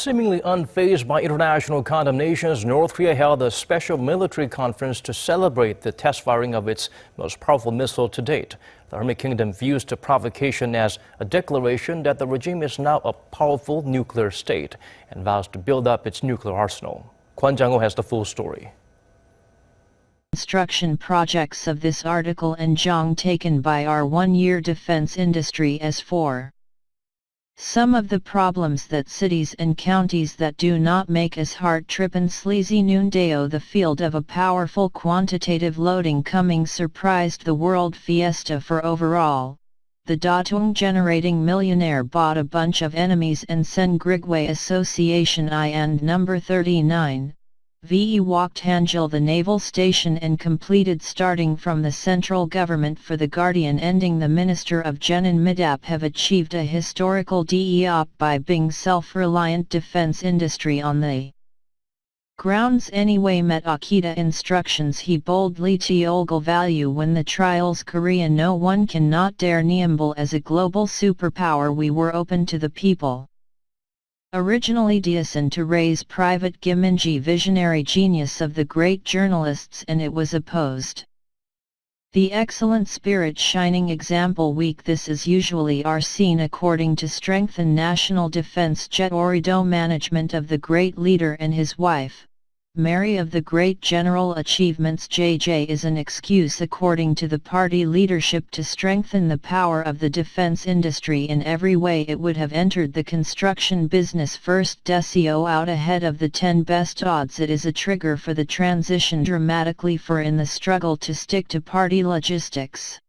Seemingly unfazed by international condemnations, North Korea held a special military conference to celebrate the test firing of its most powerful missile to date. The Hermit Kingdom views the provocation as a declaration that the regime is now a powerful nuclear state and vows to build up its nuclear arsenal. Kwon Jang-ho has the full story. Construction projects of this article and Jong taken by our one-year defense industry as for some of the problems that cities and counties that do not make as hard trip and sleazy noondeo the field of a powerful quantitative loading coming surprised the world fiesta for overall. The Datung generating millionaire bought a bunch of enemies and Sen Grigway Association I and number 39. VE walked Hanjil the naval station and completed starting from the central government for the Guardian ending the Minister of Jenin Midap have achieved a historical DEOP by being self-reliant defense industry on the grounds anyway met Akita instructions he boldly Teolgal value when the trials Korea no one cannot dare niamble as a global superpower we were open to the people. Originally destined to raise Private Giminji visionary genius of the great journalists and it was opposed. The excellent spirit shining example weak this is usually are seen according to strengthen national defense jet orido management of the great leader and his wife. Mary of the great general achievements JJ is an excuse according to the party leadership to strengthen the power of the defense industry in every way it would have entered the construction business first decio out ahead of the 10 best odds it is a trigger for the transition dramatically for in the struggle to stick to party logistics.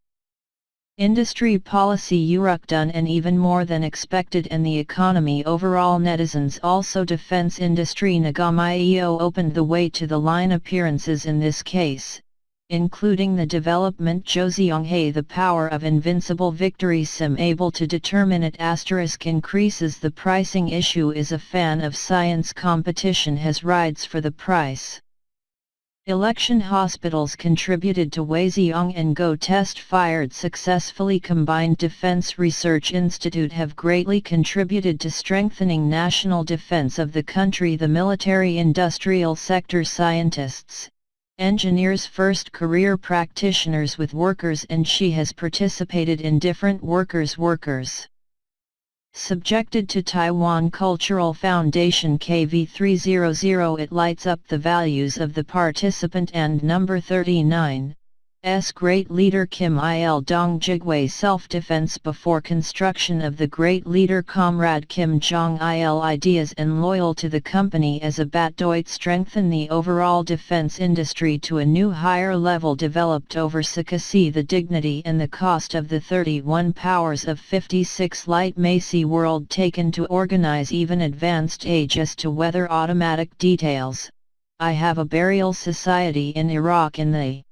Industry policy Uruk done and even more than expected and the economy overall netizens also defense industry Nagamio opened the way to the line appearances in this case, including the development Joseonghae the power of invincible victory sim able to determine it * increases the pricing issue is a fan of science competition has rides for the price. Election hospitals contributed to Hwasong and Go test fired successfully combined Defense Research Institute have greatly contributed to strengthening national defense of the country the military industrial sector scientists, engineers first career practitioners with workers and she has participated in different workers. Subjected to Taiwan Cultural Foundation KV300 it lights up the values of the participant and number 39. S great leader Kim Il Dong Jigway self-defense before construction of the great leader Comrade Kim Jong-il ideas and loyal to the company as a batdoit strengthen the overall defense industry to a new higher level developed over Sakasi the dignity and the cost of the 31 powers of 56 light Macy world taken to organize even advanced age as to weather automatic details. I have a burial society in Iraq in the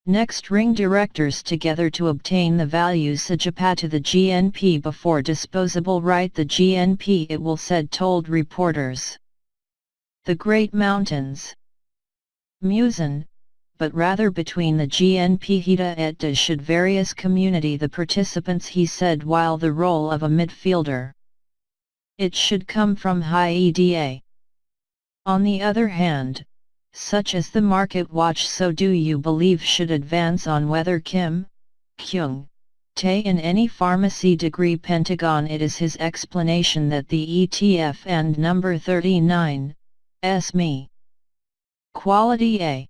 next ring directors together to obtain the values Sajapa to the GNP before disposable right the GNP it will said told reporters. The Great Mountains. Musen, but rather between the GNP Hita et de should various community the participants he said while the role of a midfielder. It should come from high EDA. On the other hand, such as the market watch so do you believe should advance on whether Kim, Kyung, Tae in any pharmacy degree Pentagon it is his explanation that the ETF and number 39, me. Quality A.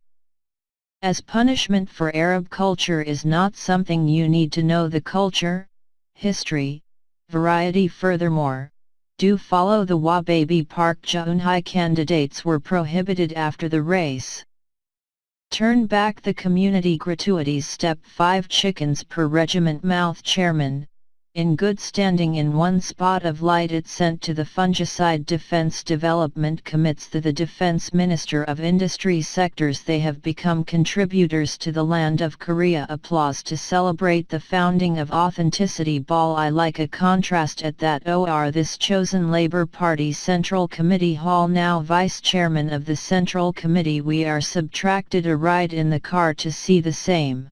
As punishment for Arab culture is not something you need to know the culture, history, variety furthermore. Do follow the Wababy Park Geunhye candidates were prohibited after the race. Turn back the community gratuities. Step 5 Chickens per regiment. Mouth chairman, in good standing in one spot of light it sent to the fungicide defense development commits the defense minister of industry sectors they have become contributors to the land of Korea. Applause to celebrate the founding of authenticity ball. I like a contrast at that or this chosen Labour Party Central Committee hall. Now vice chairman of the Central Committee we are subtracted a ride in the car to see the same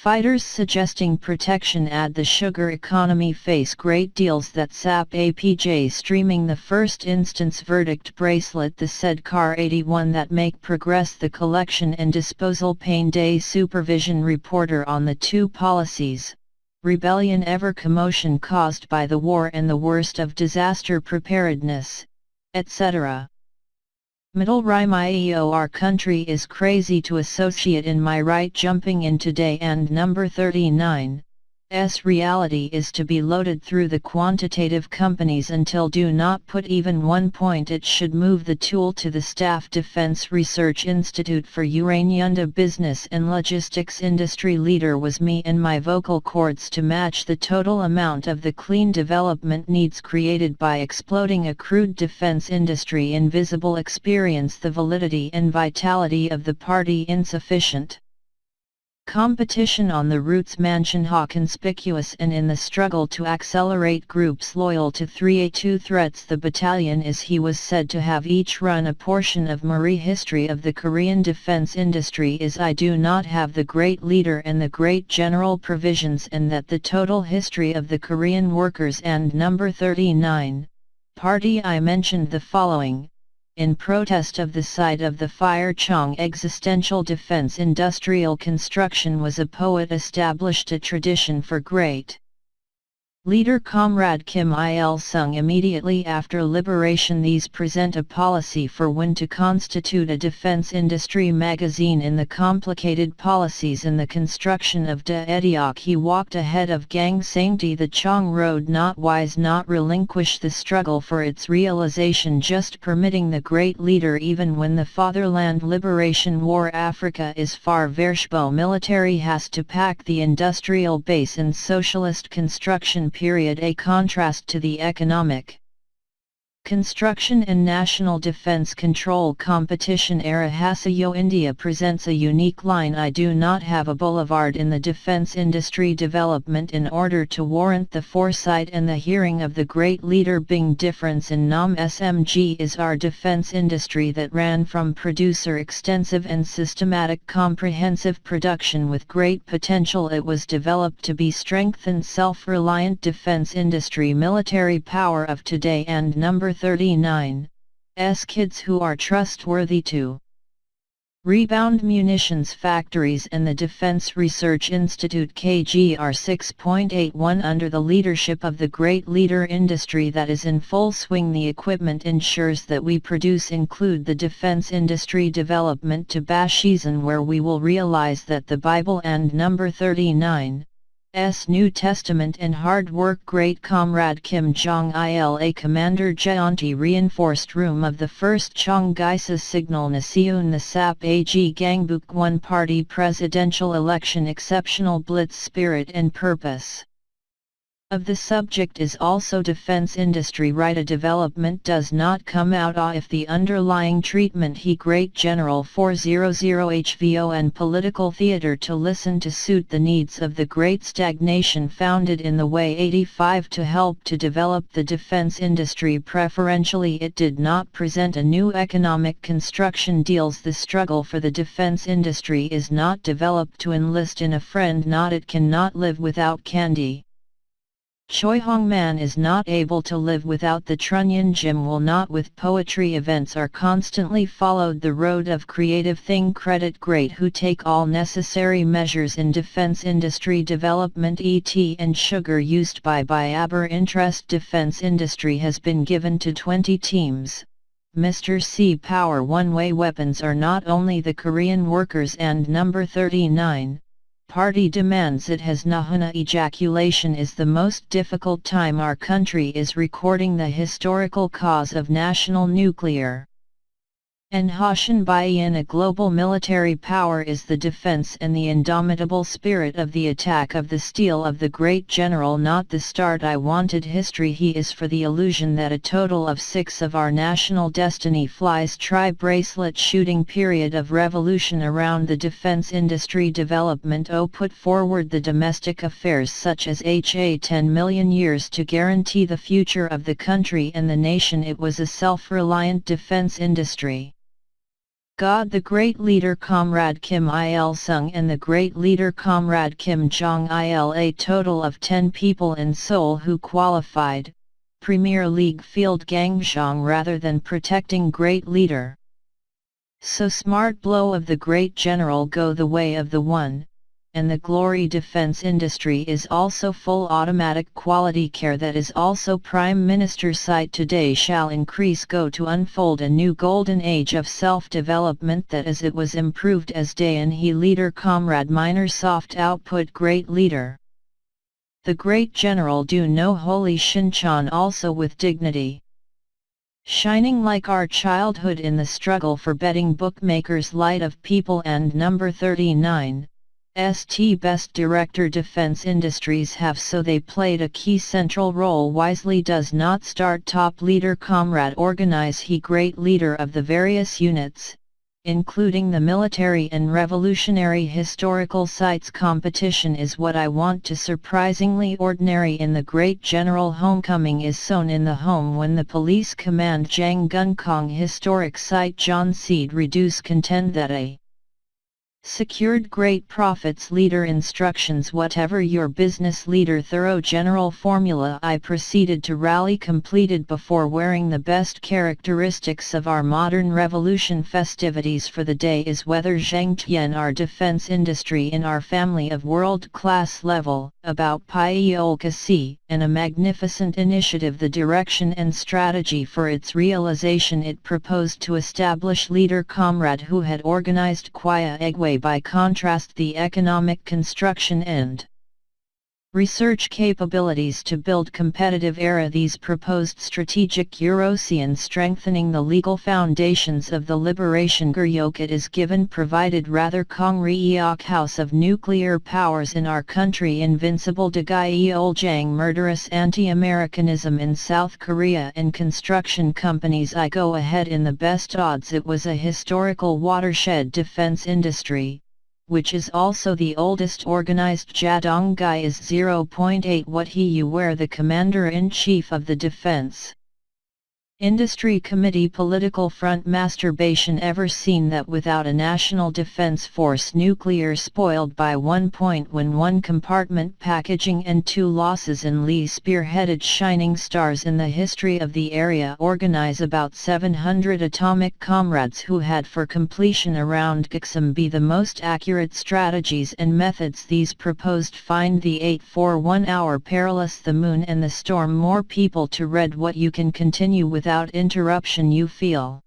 fighters suggesting protection. Add the sugar economy face great deals that sap APJ streaming the first instance verdict bracelet the said car 81 that make progress the collection and disposal pain day supervision reporter on the two policies, rebellion ever commotion caused by the war and the worst of disaster preparedness, etc. Middle rhyme IEO our country is crazy to associate in my right jumping in today and number 39. S reality is to be loaded through the quantitative companies until do not put even 1 point it should move the tool to the Staff Defense Research Institute for Uraniunda business and logistics industry leader was me and my vocal cords to match the total amount of the clean development needs created by exploding a crude defense industry invisible experience the validity and vitality of the party insufficient. Competition on the roots Mansion-ha conspicuous and in the struggle to accelerate groups loyal to 3A2 threats the battalion is he was said to have each run a portion of Marie history of the Korean defense industry is I do not have the great leader and the great general provisions and that the total history of the Korean workers and number 39, party I mentioned the following. In protest of the site of the Fire Chong existential defense industrial construction was a poet established a tradition for great leader Comrade Kim Il-sung immediately after liberation these present a policy for when to constitute a defense industry magazine in the complicated policies in the construction of Daedeok he walked ahead of Gang Saengdi the Chong road not wise not relinquish the struggle for its realization just permitting the great leader even when the fatherland liberation war Africa is far Vershbo military has to pack the industrial base and socialist construction period a contrast to the economic construction and national defense control competition era Hasayo India presents a unique line I do not have a boulevard in the defense industry development in order to warrant the foresight and the hearing of the great leader Bing difference in NAM SMG is our defense industry that ran from producer extensive and systematic comprehensive production with great potential it was developed to be strengthened self-reliant defense industry military power of today and number 39. Kids who are trustworthy to rebound munitions factories and the Defense Research Institute KGR 6.81 under the leadership of the great leader industry that is in full swing the equipment ensures that we produce include the defense industry development to Bashizen where we will realize that the Bible and number 39. New Testament and hard work great comrade Kim Jong-il Commander Jeonti reinforced room of the first Cheonggaisa signal Nasiun the SAP AG Gangbuk one party presidential election exceptional blitz spirit and purpose of the subject is also defense industry right a development does not come out if the underlying treatment he great general 400 HVO and political theater to listen to suit the needs of the great stagnation founded in the way 85 to help to develop the defense industry preferentially it did not present a new economic construction deals the struggle for the defense industry is not developed to enlist in a friend not it cannot live without candy. Choi Hong Man is not able to live without the Trunnion Jim will not with poetry events are constantly followed the road of creative thing credit great who take all necessary measures in defense industry development ET and sugar used by Aber interest defense industry has been given to 20 teams. Mr. C Power one-way weapons are not only the Korean workers and number 39. Party demands it has Nahuna ejaculation is the most difficult time our country is recording the historical cause of national nuclear And Hwasong-15 a global military power is the defense and the indomitable spirit of the attack of the steel of the great general, not the start I wanted history. He is for the illusion that a total of 6 of our national destiny flies tri-bracelet shooting period of revolution around the defense industry development. Put forward the domestic affairs such as 10 million years to guarantee the future of the country and the nation. It was a self-reliant defense industry. God, the great leader Comrade Kim Il-sung and the great leader Comrade Kim Jong-il, a total of 10 people in Seoul who qualified, Premier League field Gangjeong rather than protecting great leader. So smart blow of the great general go the way of the one, and the glory defense industry is also full automatic quality care that is also Prime Minister's sight today shall increase go to unfold a new golden age of self-development that as it was improved as day and he leader Comrade minor soft output great leader. The great general do no holy Shinchan also with dignity. Shining like our childhood in the struggle for betting bookmakers light of people and number 39. St. Best Director Defense Industries have so they played a key central role wisely does not start top leader Comrade organize he great leader of the various units, including the military and revolutionary historical sites competition is what I want to surprisingly ordinary in the great general homecoming is sown in the home when the police command Jang Gunkong historic site John Seed reduce contend that a secured great profits leader instructions whatever your business leader thorough general formula I proceeded to rally completed before wearing the best characteristics of our modern revolution festivities for the day is whether Zhengtian our defense industry in our family of world-class level, about Pyeolkasi, and a magnificent initiative the direction and strategy for its realization it proposed to establish leader Comrade who had organized Kwon Jang-ho by contrast the economic construction and research capabilities to build competitive era these proposed strategic Eurasian strengthening the legal foundations of the liberation Guryok it is given provided rather Kongryok House of nuclear powers in our country invincible Daejeoljang murderous anti-Americanism in South Korea and construction companies I go ahead in the best odds it was a historical watershed defense industry, which is also the oldest organized Jadonggai is 0.8 what he you were the commander-in-chief of the defense industry committee political front masturbation ever seen that without a national defense force nuclear spoiled by 1 point when 1 compartment packaging and 2 losses in Lee spearheaded shining stars in the history of the area organize about 700 atomic comrades who had for completion around Gixam be the most accurate strategies and methods these proposed find the 841 hour perilous the moon and the storm more people to read what you can continue without interruption you feel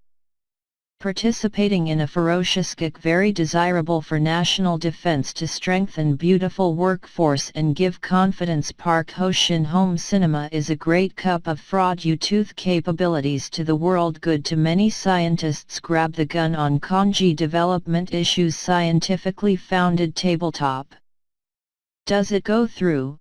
participating in a ferocious kick very desirable for national defense to strengthen beautiful workforce and give confidence Park Ho-shin home cinema is a great cup of fraud you tooth capabilities to the world good to many scientists grab the gun on kanji development issues scientifically founded tabletop. Does it go through?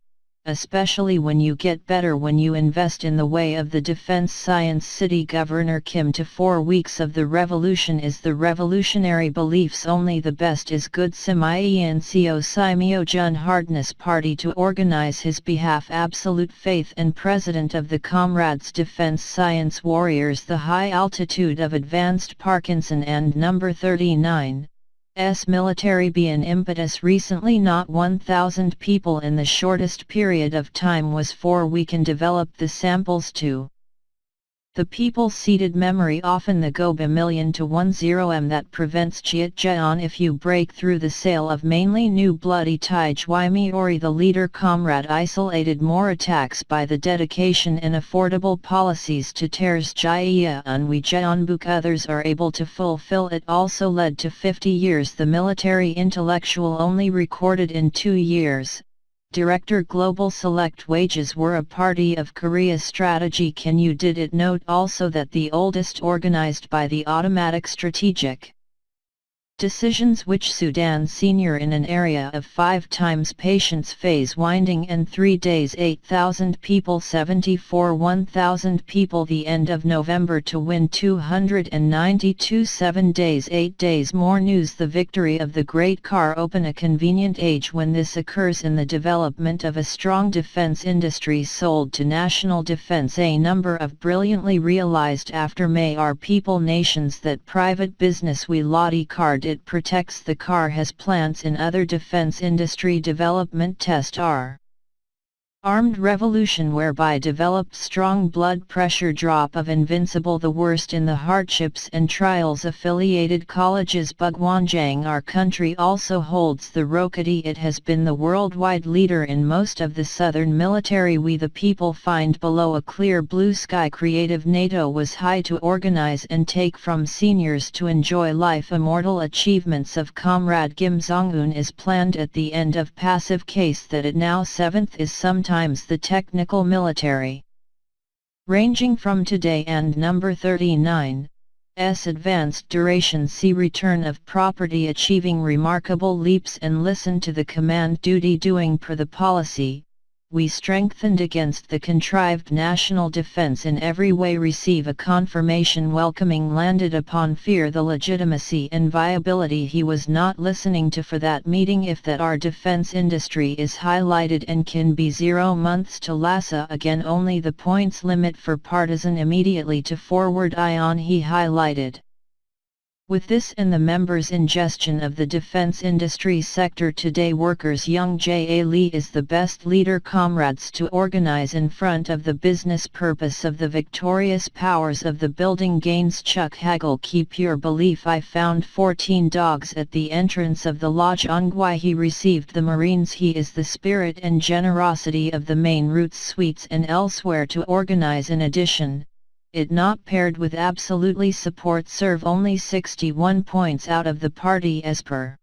Especially when you get better when you invest in the way of the defense science city governor Kim to 4 weeks of the revolution is the revolutionary beliefs only the best is good Simienco Simeo Jun hardness party to organize his behalf absolute faith and president of the comrades defense science warriors the high altitude of advanced Parkinson and number 39. Military be an impetus recently not 1,000 people in the shortest period of time was 4 we can develop the samples to the people seated memory often the go bimillion to 10m that prevents Chiat if you break through the sale of mainly new bloody Tijwimi Ori the leader comrade isolated more attacks by the dedication and affordable policies to tears Jaya Unwi Jeonbuk others are able to fulfill it also led to 50 years the military intellectual only recorded in 2 years. Director Global Select Wages were a party of Korea's strategy. Can you did it note also that the oldest organized by the automatic strategic decisions which Sudan senior in an area of 5 times patience phase winding and 3 days 8,000 people 74 1,000 people the end of November to win 292 7 days 8 days more news. The victory of the great car open a convenient age when this occurs in the development of a strong defense industry sold to national defense. A number of brilliantly realized after May are people nations that private business we lottie card it protects the car has plants in other defense industry development test our armed revolution whereby developed strong blood pressure drop of invincible the worst in the hardships and trials affiliated colleges Bugwanjang. Our country also holds the Rokati. It has been the worldwide leader in most of the southern military we the people find below a clear blue sky. Creative NATO was high to organize and take from seniors to enjoy life. Immortal achievements of Comrade Kim Jong-un is planned at the end of passive case that it now 7th is sometimes the technical military. Ranging from today and number 39, S advanced duration. See return of property achieving remarkable leaps and listen to the command duty doing per the policy. We strengthened against the contrived national defense in every way receive a confirmation welcoming landed upon fear the legitimacy and viability he was not listening to for that meeting if that our defense industry is highlighted and can be 0 months to Lhasa again only the points limit for partisan immediately to forward ion he highlighted. With this and the members' ingestion of the defense industry sector today workers young J.A. Lee is the best leader comrades to organize in front of the business purpose of the victorious powers of the building gains Chuck Hagel keep your belief I found 14 dogs at the entrance of the lodge on why he received the Marines he is the spirit and generosity of the main routes suites and elsewhere to organize in addition. It not paired with absolutely support serve only 61 points out of the party as per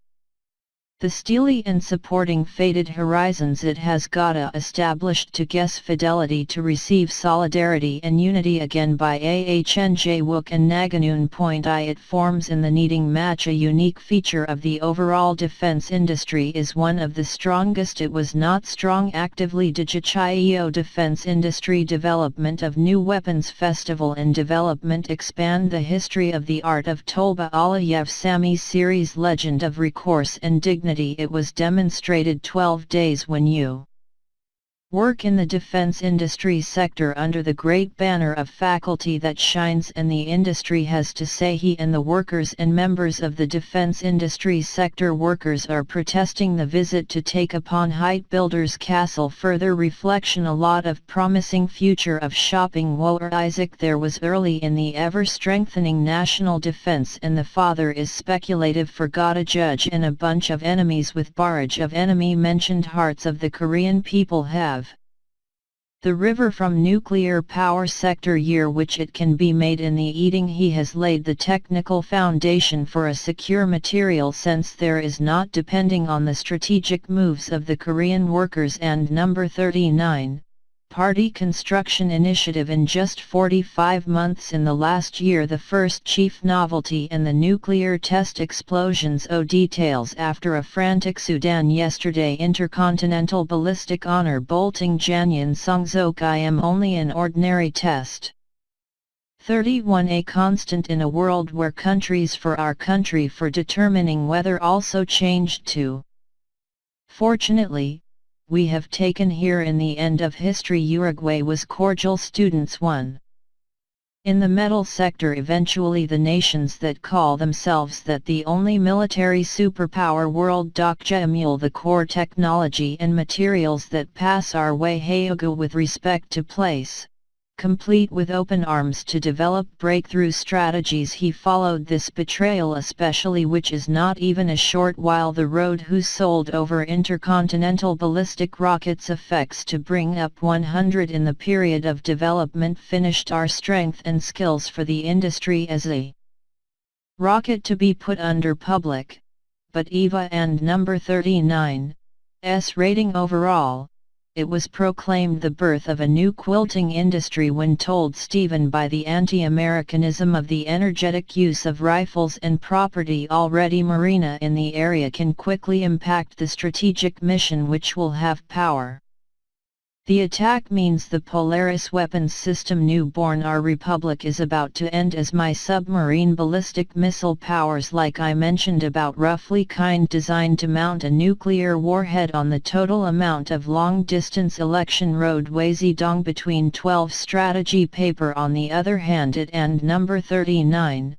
the steely and supporting faded horizons it has gotta established to guess fidelity to receive solidarity and unity again by AHNJ Wook and Naganoon point I it forms in the needing match a unique feature of the overall defense industry is one of the strongest it was not strong actively digitio defense industry development of new weapons festival and development expand the history of the art of Tolba Aliyev Sami series legend of recourse and dignity it was demonstrated 12 days when you work in the defense industry sector under the great banner of faculty that shines and the industry has to say he and the workers and members of the defense industry sector workers are protesting the visit to take upon height builders castle further reflection a lot of promising future of shopping Woer Isaac there was early in the ever strengthening national defense and the father is speculative forgot a judge and a bunch of enemies with barrage of enemy mentioned hearts of the Korean people have the river from nuclear power sector year which it can be made in the eating he has laid the technical foundation for a secure material sense there is not depending on the strategic moves of the Korean workers and number 39, party construction initiative in just 45 months in the last year the first chief novelty and the nuclear test explosions details after a frantic Sudan yesterday intercontinental ballistic honor bolting Janyan Songzok I am only an ordinary test. 31 A constant in a world where countries for our country for determining weather also changed too. Fortunately, we have taken here in the end of history Uruguay was cordial students 1. In the metal sector eventually the nations that call themselves that the only military superpower world Dokja emule the core technology and materials that pass our way Hayogu with respect to place. Complete with open arms to develop breakthrough strategies he followed this betrayal especially which is not even a short while the road who sold over intercontinental ballistic rockets effects to bring up 100 in the period of development finished our strength and skills for the industry as a rocket to be put under public, but EVA and number 39, rating overall. It was proclaimed the birth of a new quilting industry when told Stephen by the anti-Americanism of the energetic use of rifles and property already marina in the area can quickly impact the strategic mission which will have power. The attack means the Polaris weapons system newborn our republic is about to end as my submarine ballistic missile powers like I mentioned about roughly kind designed to mount a nuclear warhead on the total amount of long-distance election roadways dong between 12 strategy paper on the other hand it and number 39.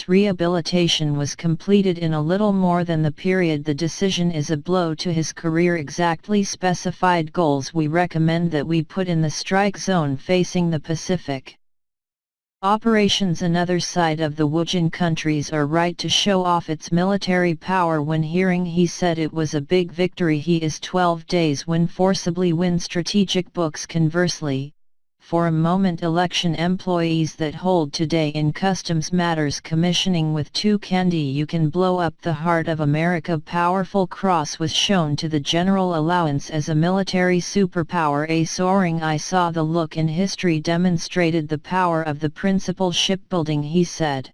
Rehabilitation was completed in a little more than the period. The decision is a blow to his career. Exactly specified goals we recommend that we put in the strike zone facing the Pacific. Operations. Another side of the Wujin countries are right to show off its military power. When hearing he said it was a big victory. He is 12 days when forcibly win strategic books. Conversely, for a moment election employees that hold today in customs matters commissioning with 2 candy you can blow up the heart of America. Powerful cross was shown to the general allowance as a military superpower. A soaring I saw the look in history demonstrated the power of the principal shipbuilding he said.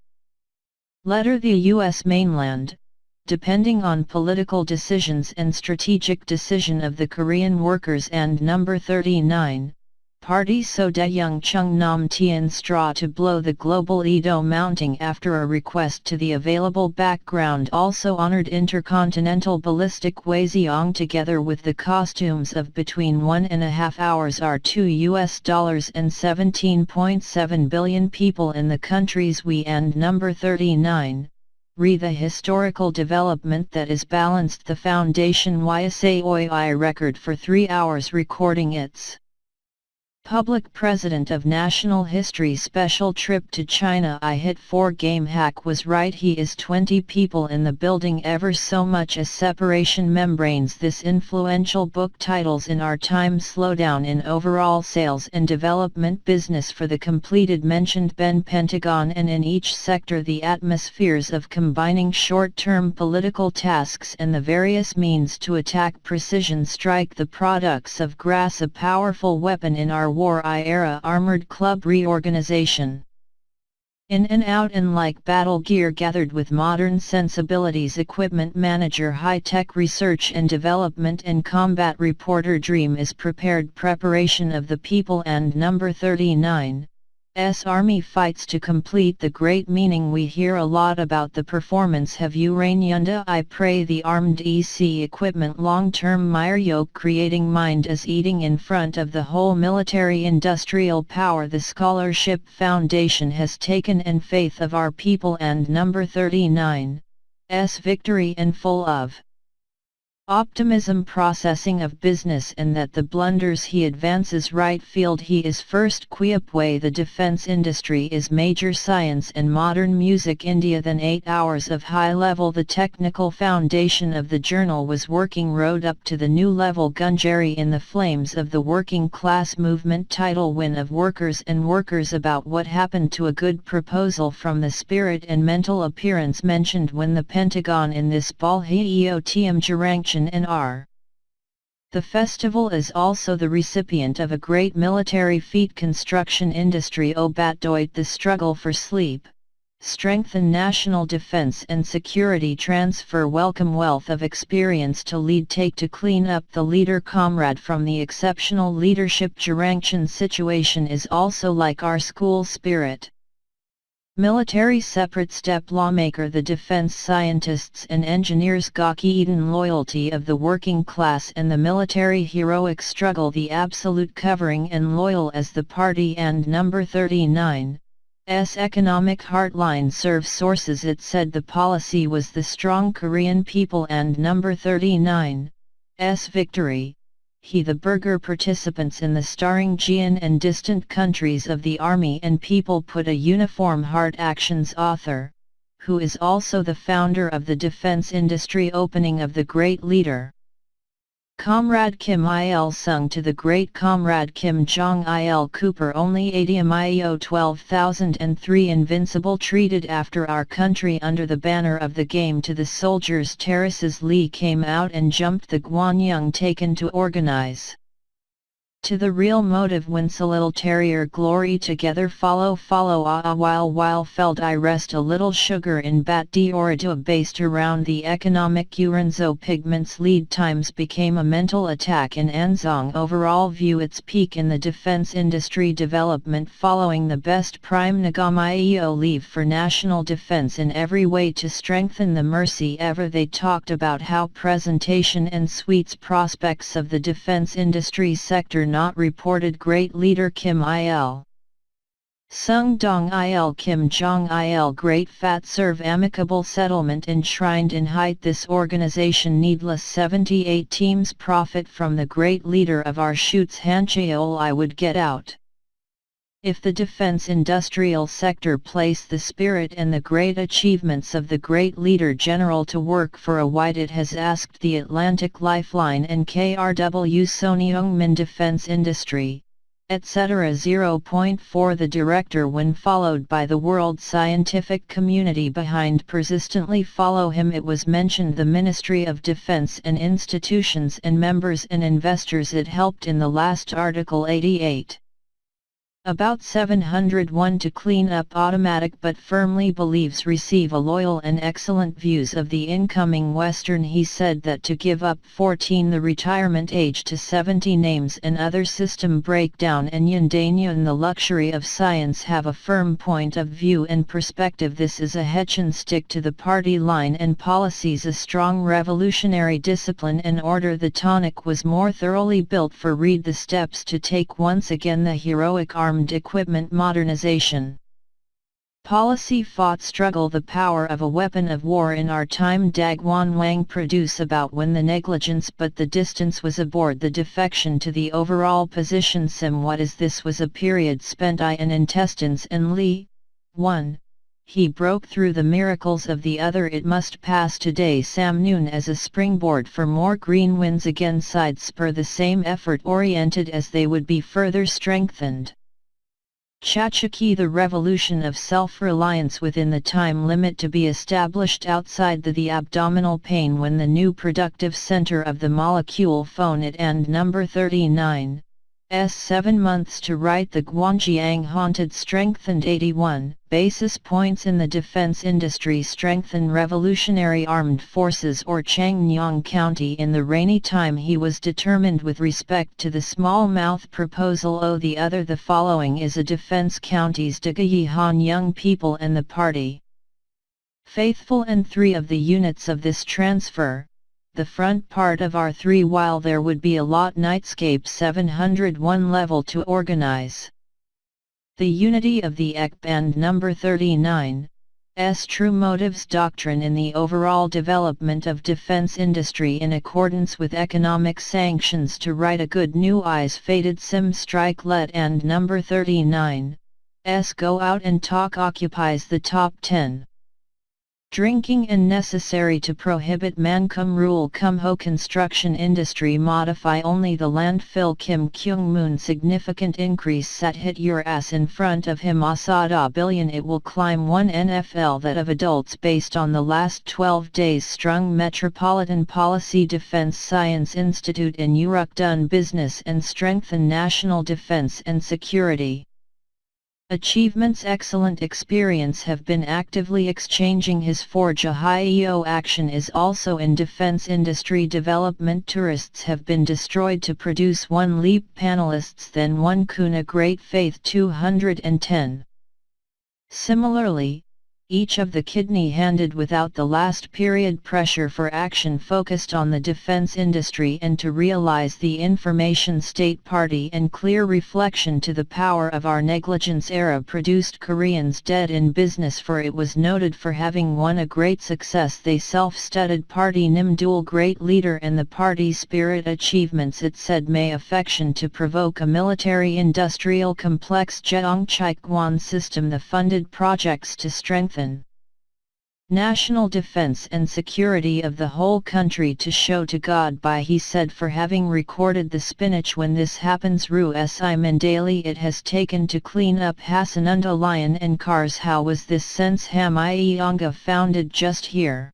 Letter the U.S. mainland, depending on political decisions and strategic decision of the Korean workers and number 39. Party so Daeyoung Chung Nam Tien Straw to blow the global Edo mounting after a request to the available background also honored intercontinental ballistic Hwasong together with the costumes of between 1.5 hours are $2 and 17.7 billion people in the countries we and number 39. The historical development that is balanced the foundation YSAOI record for 3 hours recording its public president of national history special trip to China. I hit 4 game hack was right. He is 20 people in the building ever so much as separation membranes. This influential book titles in our time slowdown in overall sales and development business for the completed mentioned Ben Pentagon and in each sector the atmospheres of combining short-term political tasks and the various means to attack precision strike the products of grass a powerful weapon in our war era armored club reorganization. In and out and like battle gear gathered with modern sensibilities equipment manager high-tech research and development and combat reporter dream is prepared preparation of the people and number 39. Army fights to complete the great meaning we hear a lot about the performance have you Rainyunda I pray the armed EC equipment long-term Myryoke creating mind as eating in front of the whole military industrial power the scholarship foundation has taken and faith of our people and number 39. Victory and full of optimism processing of business and that the blunders he advances right field he is first quiep way the defense industry is major science and modern music India than 8 hours of high level the technical foundation of the journal was working road up to the new level Gunjari in the flames of the working class movement title win of workers and workers about what happened to a good proposal from the spirit and mental appearance mentioned when the Pentagon in this ball Heotm Jarangchen and The festival is also the recipient of a great military feat construction industry Obatdoit the struggle for sleep, strengthen national defense and security transfer welcome wealth of experience to lead take to clean up the leader comrade from the exceptional leadership Jarangchen situation is also like our school spirit. Military separate step lawmaker the defense scientists and engineers Gaki Eden loyalty of the working class and the military heroic struggle the absolute covering and loyal as the party and number 39. Economic heartline serve sources it said the policy was the strong Korean people and number 39. Victory. The Burger participants in the starring Jian and distant countries of the army and people put a uniform heart actions author, who is also the founder of the defense industry opening of the great leader. Comrade Kim Il-sung to the great Comrade Kim Jong-il Cooper only 80 MIO 12,003 invincible treated after our country under the banner of the game to the soldiers' terraces Lee came out and jumped the Gwanyang taken to organize. To the real motive whence a little terrier glory together follow while felt I rest a little sugar in bat d'orado based around the economic urenzo pigments lead times became a mental attack in Anzong overall view its peak in the defense industry development following the best prime Nagamio leave for national defense in every way to strengthen the mercy ever they talked about how presentation and sweets prospects of the defense industry sector not reported great leader Kim Il-sung Dong Il Kim Jong-il great fat serve amicable settlement enshrined in height this organization needless 78 teams profit from the great leader of our shoots Hancheol I would get out. If the defense industrial sector place the spirit and the great achievements of the great leader general to work for a white it has asked the Atlantic Lifeline and KRW Sonyeongmin Defense Industry, etc. 0.4 The director when followed by the world scientific community behind persistently follow him it was mentioned the Ministry of Defense and institutions and members and investors it helped in the last Article 88. About 701 to clean up automatic but firmly believes receive a loyal and excellent views of the incoming Western he said that to give up 14 the retirement age to 70 names and other system breakdown and Yundanyan the luxury of science have a firm point of view and perspective this is a Hechin stick to the party line and policies a strong revolutionary discipline and order the tonic was more thoroughly built for read the steps to take once again the heroic armed equipment modernization. Policy fought struggle the power of a weapon of war in our time Dagwan Wang produce about when the negligence but the distance was aboard the defection to the overall position sim what is this was a period spent in intestines and Lee, 1. He broke through the miracles of the other it must pass today Samnoon as a springboard for more green wins again side spur the same effort oriented as they would be further strengthened. Chachaki the revolution of self-reliance within the time limit to be established outside the abdominal pain when the new productive center of the molecule phone it and number 39, s 7 months to write the Gwanjiang haunted strengthened 81 basis points in the defense industry strengthen revolutionary armed forces or Changnyang County in the rainy time he was determined with respect to the small mouth proposal the other the following is a defense counties Dagayi Han young people and the party faithful and 3 of the units of this transfer. The front part of R3 while there would be a lot nightscape 701 level to organize. The unity of the EC band number 39, S true motives doctrine in the overall development of defense industry in accordance with economic sanctions to write a good new eyes faded sim strike let and number 39, S go out and talk occupies the top 10. Drinking and necessary to prohibit Mancum rule Kumho construction industry modify only the landfill Kim Kyung-moon significant increase sat hit your ass in front of him Asada billion it will climb 1 NFL that of adults based on the last 12 days strung Metropolitan Policy Defense Science Institute in Uruk done business and strengthen national defense and security. Achievements excellent experience have been actively exchanging his forge a high EO action is also in defense industry development tourists have been destroyed to produce 1 leap panelists then 1 kuna great faith 210. Similarly, each of the kidney handed without the last period pressure for action focused on the defense industry and to realize the information state party and clear reflection to the power of our negligence era produced Koreans dead in business for it was noted for having won a great success they self-studded party Nim dual great leader and the party spirit achievements it said may affection to provoke a military industrial complex Jeongchaekwan system the funded projects to strengthen national defense and security of the whole country to show to God by he said for having recorded the spinach when this happens ru si daily it has taken to clean up Hasanunda lion and cars how was this sense ham ianga founded just here.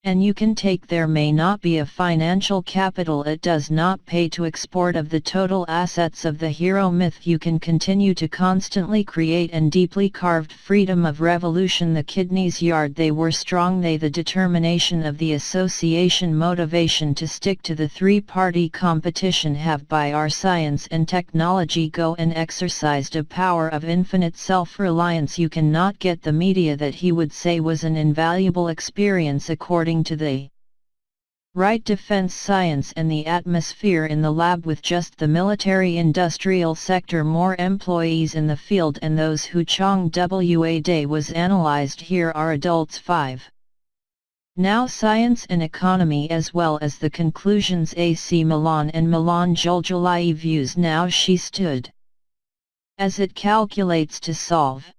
And you can take there may not be a financial capital it does not pay to export of the total assets of the hero myth you can continue to constantly create and deeply carved freedom of revolution the kidneys yard they were strong they the determination of the association motivation to stick to the three-party competition have by our science and technology go and exercised a power of infinite self-reliance you cannot get the media that he would say was an invaluable experience according to the right defense science and the atmosphere in the lab with just the military industrial sector more employees in the field and those who Chong Wa Day was analyzed here are adults 5. Now science and economy as well as the conclusions AC Milan and Milan Joljolai views now she stood as it calculates to solve